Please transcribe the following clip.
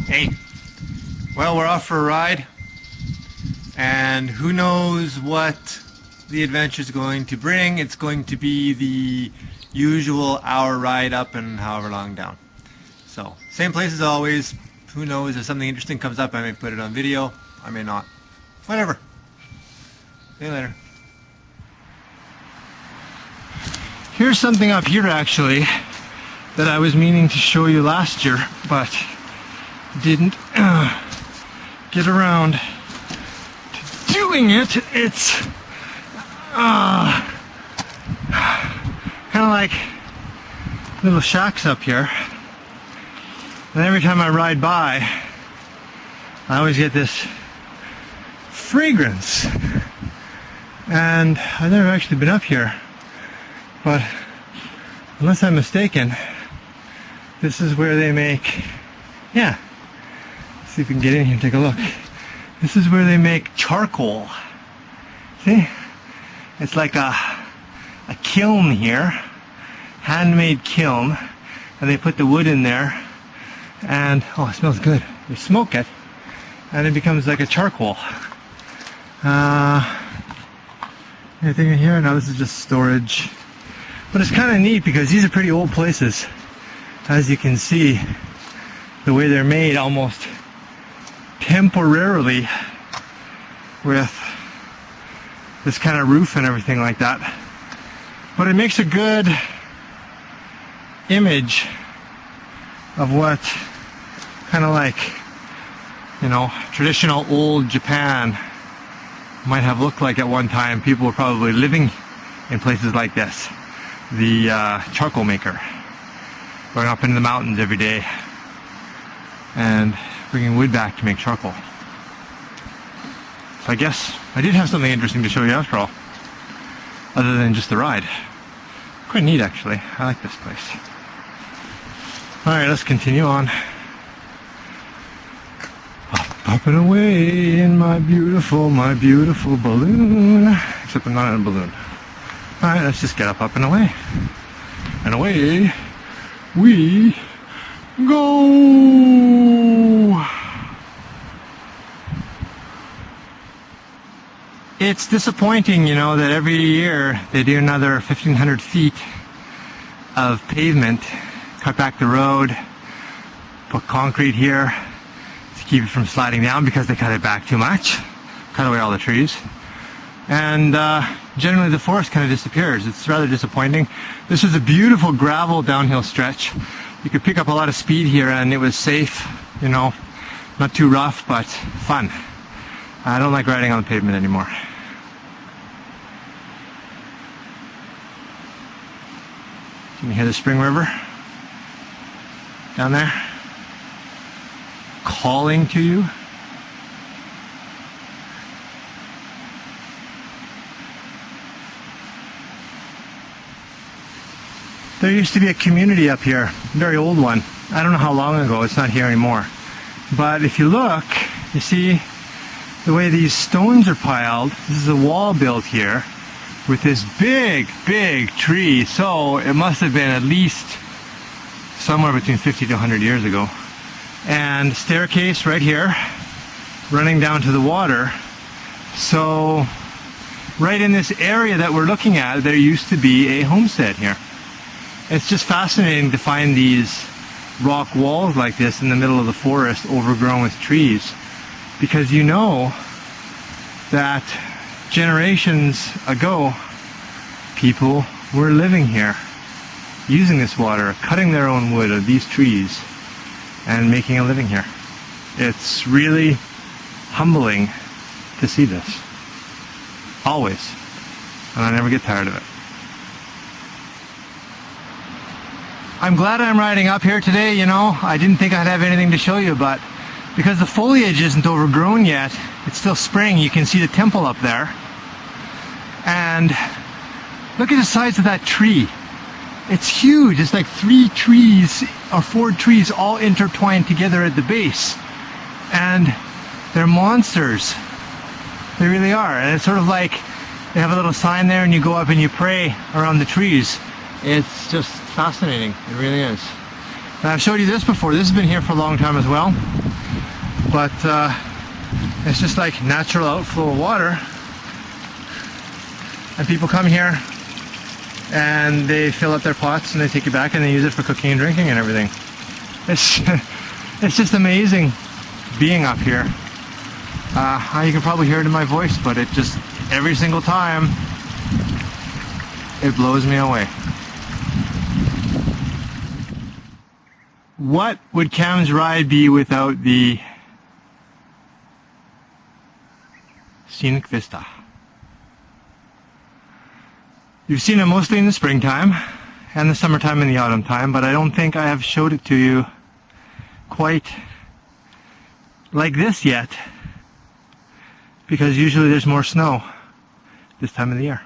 Hey, well, we're off for a ride, and who knows what the adventure is going to bring. It's going to be the usual hour ride up and however long down. So, same place as always. Who knows, if something interesting comes up, I may put it on video, I may not. Whatever. See you later. Here's something up here actually that I was meaning to show you last year, but didn't get around to doing it. It's kind of like little shacks up here, and every time I ride by I always get this fragrance, and I've never actually been up here, but unless I'm mistaken, this is where they make, yeah, see if we can get in here and take a look. This is where they make charcoal. See? It's like a kiln here, handmade kiln, and they put the wood in there, and oh, it smells good. They smoke it, and it becomes like a charcoal. Anything in here? No, this is just storage. But it's kind of neat because these are pretty old places. As you can see, the way they're made almost temporarily with this kind of roof and everything like that. But it makes a good image of what kind of like, you know, traditional old Japan might have looked like at one time. People were probably living in places like this. The charcoal maker, going up into the mountains every day and bringing wood back to make charcoal. So I guess I did have something interesting to show you after all, other than just the ride. Quite neat actually. I like this place. Alright, let's continue on. Up and away in my beautiful balloon. Except I'm not in a balloon. Alright, let's just get up and away. And away we go! It's disappointing, you know, that every year they do another 1,500 feet of pavement, cut back the road, put concrete here to keep it from sliding down because they cut it back too much, cut away all the trees. And generally the forest kind of disappears. It's rather disappointing. This is a beautiful gravel downhill stretch. You could pick up a lot of speed here and it was safe, you know, not too rough, but fun. I don't like riding on the pavement anymore. Can you hear the Spring River down there calling to you? There used to be a community up here, a very old one. I don't know how long ago, it's not here anymore. But if you look, you see the way these stones are piled. This is a wall built here with this big tree. So it must have been at least somewhere between 50 to 100 years ago. And staircase right here, running down to the water. So right in this area that we're looking at, there used to be a homestead here. It's just fascinating to find these rock walls like this in the middle of the forest, overgrown with trees, because you know that generations ago people were living here, using this water, cutting their own wood of these trees and making a living here. It's really humbling to see this, always, and I never get tired of it. I'm glad I'm riding up here today, you know. I didn't think I'd have anything to show you, but because the foliage isn't overgrown yet, it's still spring. You can see the temple up there. And look at the size of that tree. It's huge. It's like 3 trees or 4 trees all intertwined together at the base. And they're monsters. They really are. And it's sort of like they have a little sign there and you go up and you pray around the trees. It's just fascinating. It really is. And I've showed you this before. This has been here for a long time as well. but it's just like natural outflow of water, and people come here and they fill up their pots and they take it back and they use it for cooking and drinking and everything. It's just amazing being up here. You can probably hear it in my voice, but it just, every single time, it blows me away. What would Cam's ride be without the scenic vista? You've seen it mostly in the springtime and the summertime and the autumn time, but I don't think I have showed it to you quite like this yet, because usually there's more snow this time of the year.